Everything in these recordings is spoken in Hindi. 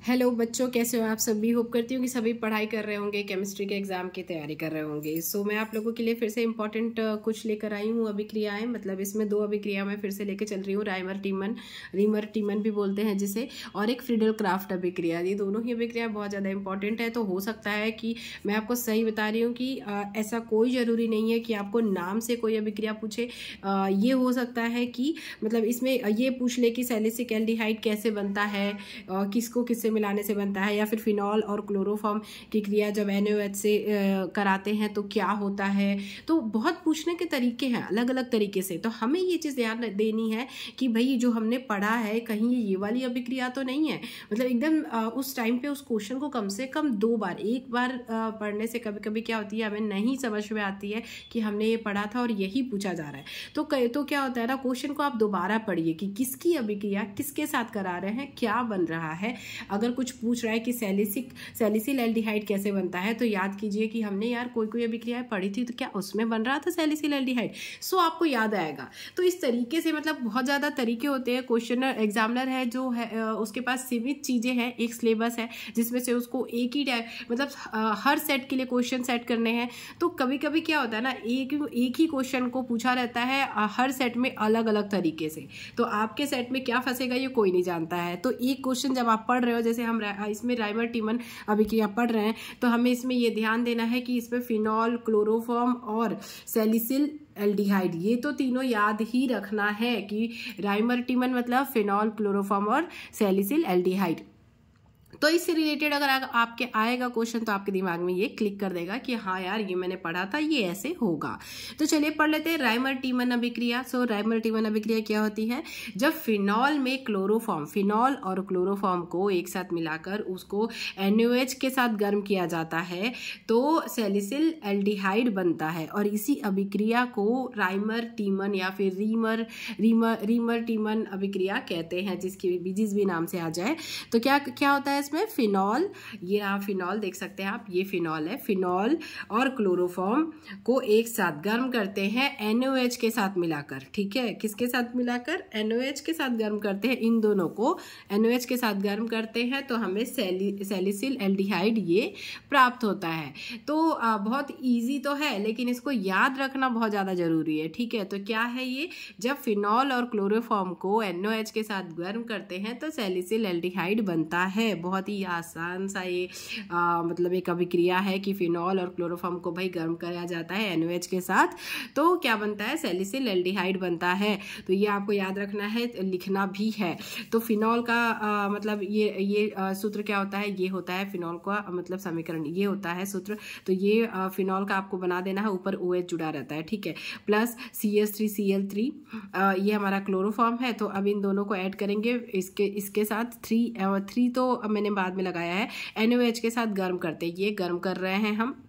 हेलो बच्चों, कैसे हो आप सभी। होप करती हूँ कि सभी पढ़ाई कर रहे होंगे, केमिस्ट्री के एग्जाम की तैयारी कर रहे होंगे। सो मैं आप लोगों के लिए फिर से इंपॉर्टेंट कुछ लेकर आई हूँ अभिक्रियाएं। मतलब इसमें दो अभिक्रिया मैं फिर से लेकर चल रही हूँ, रीमर टीमन भी बोलते हैं जिसे, और एक फ्रीडल क्राफ्ट अभिक्रिया। ये दोनों ही अभिक्रिया बहुत ज़्यादा इंपॉर्टेंट है। तो हो सकता है कि मैं आपको सही बता रही हूँ कि ऐसा कोई ज़रूरी नहीं है कि आपको नाम से कोई अभिक्रिया पूछे। ये हो सकता है कि मतलब इसमें ये पूछ ले कि सैलिसिक एल्डिहाइड कैसे बनता है, किसको किससे मिलाने से बनता है, या फिर फिनॉल और क्लोरोफॉर्म की क्रिया जब NaOH से कराते हैं तो क्या होता है। तो बहुत पूछने के तरीके हैं अलग अलग तरीके से। तो हमें ये चीज़ ध्यान देनी है कि भाई जो हमने पढ़ा है कहीं ये वाली अभिक्रिया तो नहीं है। मतलब एकदम उस टाइम पे उस क्वेश्चन को कम से कम दो बार, एक बार पढ़ने से कभी कभी क्या होती है, हमें नहीं समझ में आती है कि हमने ये पढ़ा था और यही पूछा जा रहा है। तो क्या होता है ना, क्वेश्चन को आप दोबारा पढ़िए कि किसकी अभिक्रिया किसके साथ करा रहे हैं, क्या बन रहा है। अगर कुछ पूछ रहा है कि सैलिसिल एल्डिहाइड कैसे बनता है, तो याद कीजिए कि हमने यार कोई अभिक्रिया पढ़ी थी तो क्या उसमें बन रहा था सैलिसिल एल्डिहाइड। सो आपको याद आएगा। तो इस तरीके से मतलब बहुत ज़्यादा तरीके होते हैं। क्वेश्चनर एग्जामिनर है जो है उसके पास सीमित चीज़ें हैं, एक सिलेबस है जिसमें से उसको एक ही टाइप मतलब हर सेट के लिए क्वेश्चन सेट करने हैं। तो कभी कभी क्या होता है ना, एक ही क्वेश्चन को पूछा रहता है हर सेट में अलग अलग तरीके से। तो आपके सेट में क्या फंसेगा ये कोई नहीं जानता है। तो एक क्वेश्चन जब आप पढ़ रहे हो, जैसे हम इसमें राइमर टीमन अभिक्रिया पढ़ रहे हैं, तो हमें इसमें ये ध्यान देना है कि इसमें फिनॉल, क्लोरोफॉर्म और सैलिसिल एल्डिहाइड, ये तो तीनों याद ही रखना है कि राइमर टीमन मतलब फिनॉल, क्लोरोफॉर्म और सैलिसिल एल्डिहाइड। तो इससे रिलेटेड अगर आपके आएगा क्वेश्चन तो आपके दिमाग में ये क्लिक कर देगा कि हाँ यार ये मैंने पढ़ा था, ये ऐसे होगा। तो चलिए पढ़ लेते हैं राइमर टीमन अभिक्रिया। सो राइमर टीमन अभिक्रिया क्या होती है, जब फिनॉल में फिनॉल और क्लोरोफॉर्म को एक साथ मिलाकर उसको NaOH के साथ गर्म किया जाता है तो सैलिसिल एल्डिहाइड बनता है। और इसी अभिक्रिया को राइमर टीमन या फिर रीमर टीमन अभिक्रिया कहते हैं, जिस भी नाम से आ जाए। तो क्या होता है इसमें, फिनॉल, ये आप फिनॉल देख सकते हैं आप, ये फिनॉल है। फिनॉल और क्लोरोफॉर्म को एक साथ गर्म करते हैं NaOH के साथ मिलाकर। ठीक है, किसके साथ मिलाकर, NaOH के साथ गर्म करते हैं। इन दोनों को NaOH के साथ गर्म करते हैं तो हमें सैलिसिल एल्डिहाइड ये प्राप्त होता है। तो बहुत इजी तो है लेकिन इसको याद रखना बहुत ज़्यादा जरूरी है। ठीक है, तो क्या है ये, जब फिनॉल और क्लोरोफॉर्म को NaOH के साथ गर्म करते हैं तो सैलिसिल एल्डिहाइड बनता है। बहुत ही आसान सा ये मतलब एक अभिक्रिया है कि फिनॉल और क्लोरोफॉर्म को भाई गर्म किया जाता है NaOH के साथ, तो क्या बनता है, सैलिसिल एल्डिहाइड बनता है। तो ये आपको याद रखना है, लिखना भी है। तो फिनॉल का मतलब ये सूत्र क्या होता है, ये होता है फिनॉल का मतलब समीकरण, ये होता है सूत्र। तो ये फिनॉल का आपको बना देना है, ऊपर OH जुड़ा रहता है। ठीक है, प्लस CH3Cl3 ये हमारा क्लोरोफॉर्म है। तो अब इन दोनों को ऐड करेंगे इसके साथ 3 तो मैंने बाद में लगाया है, NaOH के साथ गर्म करते हैं, ये गर्म कर रहे हैं हम।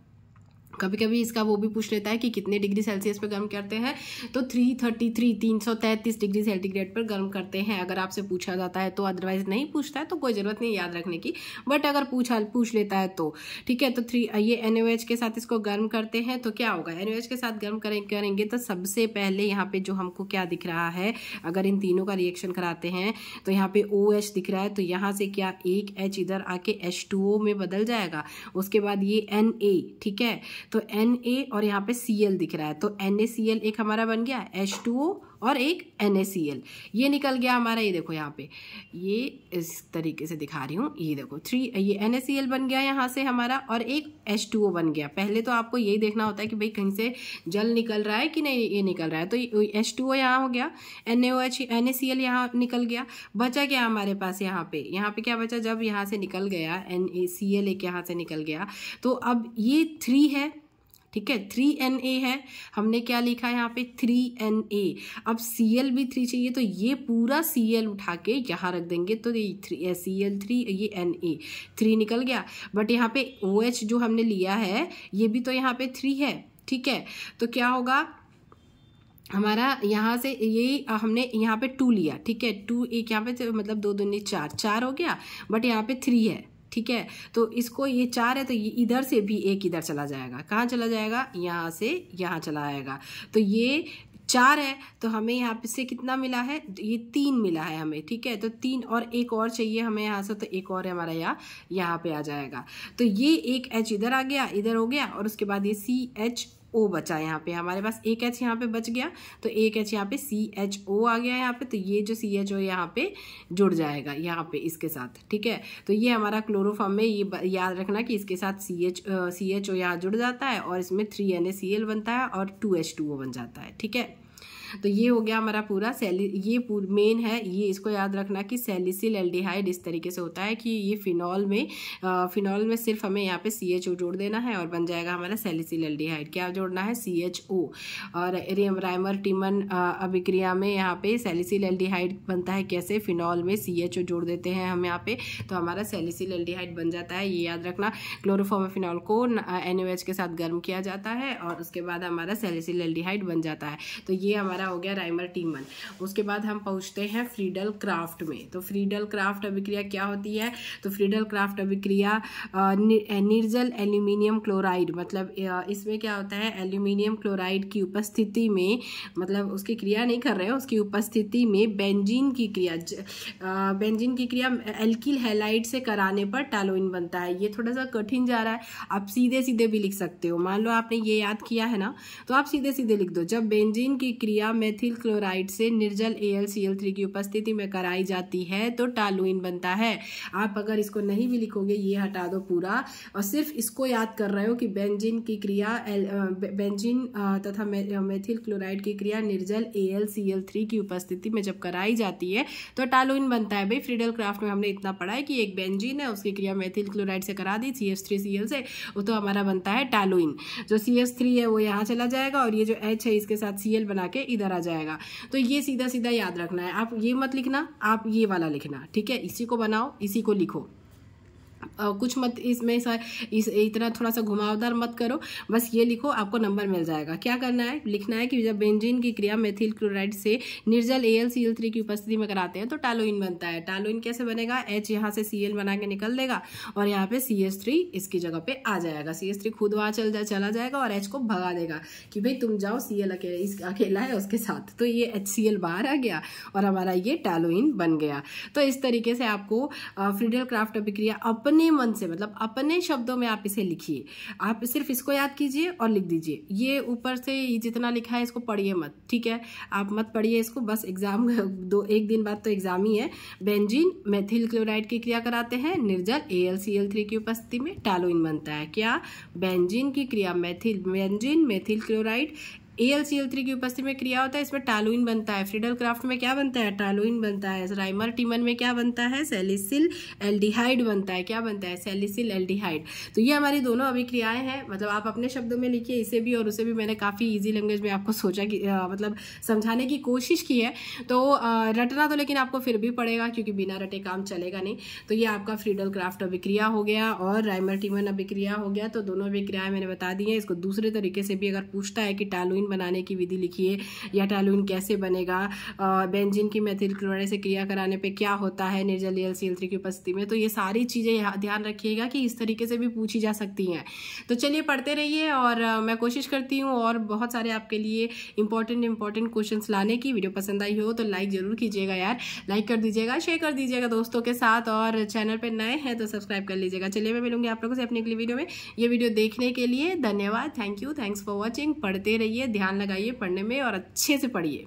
कभी कभी इसका वो भी पूछ लेता है कि कितने डिग्री सेल्सियस पे गर्म करते हैं, तो 333 डिग्री सेंटीग्रेड पर गर्म करते हैं अगर आपसे पूछा जाता है तो। अदरवाइज नहीं पूछता है तो कोई ज़रूरत नहीं याद रखने की, बट अगर पूछ लेता है तो ठीक है। तो ये NaOH के साथ इसको गर्म करते हैं तो क्या होगा, NaOH के साथ गर्म करेंगे तो सबसे पहले यहाँ पे जो हमको क्या दिख रहा है, अगर इन तीनों का रिएक्शन कराते हैं तो यहाँ पे OH दिख रहा है, तो यहाँ से क्या एक H इधर आके H2O में बदल जाएगा। उसके बाद ये Na, ठीक है, तो Na और यहाँ पे Cl दिख रहा है, तो NaCl एक हमारा बन गया, H2O और एक NaCl, ये निकल गया हमारा। ये देखो यहाँ पे, ये इस तरीके से दिखा रही हूँ, ये देखो ये NaCl बन गया यहाँ से हमारा, और एक H2O बन गया। पहले तो आपको यही देखना होता है कि भाई कहीं से जल निकल रहा है कि नहीं, ये निकल रहा है। तो H2O यहाँ हो गया, NaCl यहाँ निकल गया, बचा क्या हमारे पास यहाँ पे क्या बचा, जब यहाँ से निकल गया NaCl एक यहाँ से निकल गया, तो अब ये 3 है। ठीक है, 3Na है, हमने क्या लिखा है यहाँ पे 3Na। अब Cl भी 3 चाहिए तो ये पूरा Cl उठा के यहाँ रख देंगे, तो ये Cl3 ये Na 3 निकल गया। बट यहाँ पे OH जो हमने लिया है ये भी तो यहाँ पे 3 है। ठीक है, तो क्या होगा हमारा, यहाँ से ये हमने यहाँ पे 2 लिया। ठीक है, 2 एक यहाँ पे मतलब 2 दूनी 4 हो गया, बट यहाँ पे 3 है। ठीक है, तो इसको ये 4 है तो ये इधर से भी एक इधर चला जाएगा, कहाँ चला जाएगा, यहाँ से यहाँ चला आएगा। तो ये 4 है तो हमें यहाँ पे से कितना मिला है, ये 3 मिला है हमें, ठीक है। तो 3 और एक और चाहिए हमें यहाँ से, तो एक और हमारा यहाँ पे आ जाएगा। तो ये एक H इधर आ गया, इधर हो गया, और उसके बाद ये CHO बचा यहाँ पे, हमारे पास एक H यहाँ पे बच गया, तो एक H यहाँ पे CHO आ गया यहाँ पे। तो ये जो CHO यहाँ पे जुड़ जाएगा यहाँ पे इसके साथ, ठीक है। तो ये हमारा क्लोरोफॉर्म में, ये याद रखना कि इसके साथ CHO यहाँ जुड़ जाता है और इसमें 3NaCl बनता है और 2H2O बन जाता है, ठीक है। तो ये हो गया हमारा पूरा ये मेन है, ये इसको याद रखना कि सैलिसिल एल्डिहाइड इस तरीके से होता है कि ये फिनॉल में सिर्फ हमें यहाँ पे CHO जोड़ देना है और बन जाएगा हमारा सैलिसिल एल्डिहाइड। क्या जोड़ना है, CHO। और राइमर टिमन अभिक्रिया में यहाँ पे सैलिसिल एल्डिहाइड बनता है कैसे, फिनॉल में CHO जोड़ देते हैं हम यहाँ पे, तो हमारा सैलिसिल एल्डिहाइड बन जाता है। ये याद रखना, क्लोरोफॉर्मफिनॉल को NaOH के साथ गर्म किया जाता है और उसके बाद हमारा सैलिसिल एल्डिहाइड बन जाता है। तो ये हमारा हो गया राइमर टिमन। उसके बाद हम पहुंचते हैं फ्रीडल क्राफ्ट में। तो फ्रीडल क्राफ्ट अभिक्रिया क्या होती है, तो फ्रीडल क्राफ्ट अभिक्रिया निर्जल एल्यूमिनियम क्लोराइड, मतलब इसमें क्या होता है, एल्यूमिनियम क्लोराइड की उपस्थिति में, मतलब उसकी क्रिया नहीं कर रहे हैं, उसकी उपस्थिति में बेंजीन की क्रिया एल्किल हैलाइड से कराने पर टॉलुइन बनता है। ये थोड़ा सा कठिन जा रहा है, आप सीधे सीधे भी लिख सकते हो। मान लो आपने ये याद किया है ना, तो आप सीधे सीधे लिख दो, जब बेंजीन की क्रिया मेथिल क्लोराइड से निर्जल AlCl3 की उपस्थिति में कराई जाती है तो टॉलुइन बनता है। आप अगर इसको नहीं भी लिखोगे, ये हटा दो पूरा और सिर्फ इसको याद कर रहे हो कि बेंजीन की क्रिया बेंजीन तथा मेथिल क्लोराइड की क्रिया निर्जल AlCl3 की उपस्थिति में जब कराई जाती है तो टॉलुइन बनता है। भाई फ्रीडल क्राफ्ट में हमने इतना पढ़ा है कि एक बेंजीन है, उसकी क्रिया मेथिल क्लोराइड से करा दी CH3Cl से, वो तो हमारा बनता है टॉलुइन। जो CH3 है वो यहाँ चला जाएगा और ये जो H है इसके साथ Cl बना के इधर आ जाएगा। तो ये सीधा सीधा याद रखना है, आप ये मत लिखना, आप ये वाला लिखना, ठीक है। इसी को बनाओ, इसी को लिखो, कुछ मत इसमें इतना थोड़ा सा घुमावदार मत करो, बस ये लिखो, आपको नंबर मिल जाएगा। क्या करना है, लिखना है कि जब बेंजीन की क्रिया मेथिल क्लोराइड से निर्जल AlCl3 की उपस्थिति में कराते हैं तो टॉलुइन बनता है। टॉलुइन कैसे बनेगा, H यहाँ से Cl बना के निकल देगा और यहाँ पे CH3 इसकी जगह पे आ जाएगा। CH3 खुद वहाँ चला जाएगा और H को भगा देगा कि भाई तुम जाओ, Cl अकेला है उसके साथ, तो ये HCl बाहर आ गया और हमारा ये टॉलुइन बन गया। तो इस तरीके से आपको फ्रीडल क्राफ्ट अभिक्रिया अपने मन से, मतलब अपने शब्दों में आप इसे लिखिए। आप सिर्फ इसको याद कीजिए और लिख दीजिए। ये ऊपर से ये जितना लिखा है इसको पढ़िए मत, ठीक है, आप मत पढ़िए इसको, बस एग्जाम एक दिन बाद तो एग्जाम ही है। बेंजीन मेथिल क्लोराइड की क्रिया कराते हैं, निर्जल AlCl3 की उपस्थिति में टॉलुइन बनता है। क्या, बेंजीन की क्रिया बेंजीन मेथिल क्लोराइड AlCl3 की उपस्थिति में क्रिया होता है, इसमें टॉलुइन बनता है। फ्रीडल क्राफ्ट में क्या बनता है, टॉलुइन बनता है। राइमर टिमन में क्या बनता है, सैलिसिल एल्डिहाइड बनता है। क्या बनता है, सैलिसिल एल्डिहाइड। तो ये हमारी दोनों अभिक्रियाएं हैं, मतलब आप अपने शब्दों में लिखिए, इसे भी और उसे भी। मैंने काफ़ी इजी लैंग्वेज में आपको सोचा कि मतलब समझाने की कोशिश की है, तो रटना तो लेकिन आपको फिर भी पड़ेगा क्योंकि बिना रटे काम चलेगा नहीं। तो ये आपका फ्रीडल क्राफ्ट अभिक्रिया हो गया और राइमर टिमन अभिक्रिया हो गया। तो दोनों अभिक्रियाएं मैंने बता दी हैं। इसको दूसरे तरीके से भी अगर पूछता है कि टॉलुइन बनाने की विधि लिखिए या टॉलुइन कैसे बनेगा, बेंजीन की मेथिल क्लोराइड से क्रिया कराने पे क्या होता है निर्जल AlCl3 की उपस्थिति में, तो ये सारी चीजें ध्यान रखिएगा कि इस तरीके से भी पूछी जा सकती हैं। तो चलिए पढ़ते रहिए और मैं कोशिश करती हूँ और बहुत सारे आपके लिए इंपॉर्टेंट क्वेश्चंस लाने की। वीडियो पसंद आई हो तो लाइक जरूर कीजिएगा यार, लाइक कर दीजिएगा, शेयर कर दीजिएगा दोस्तों के साथ, और चैनल पर नए हैं तो सब्सक्राइब कर लीजिएगा। चलिए मैं मिलूंगी आप लोगों से अपनी अगली वीडियो में। ये वीडियो देखने के लिए धन्यवाद, thank you, thanks for watching. पढ़ते रहिए, ध्यान लगाइए पढ़ने में और अच्छे से पढ़िए।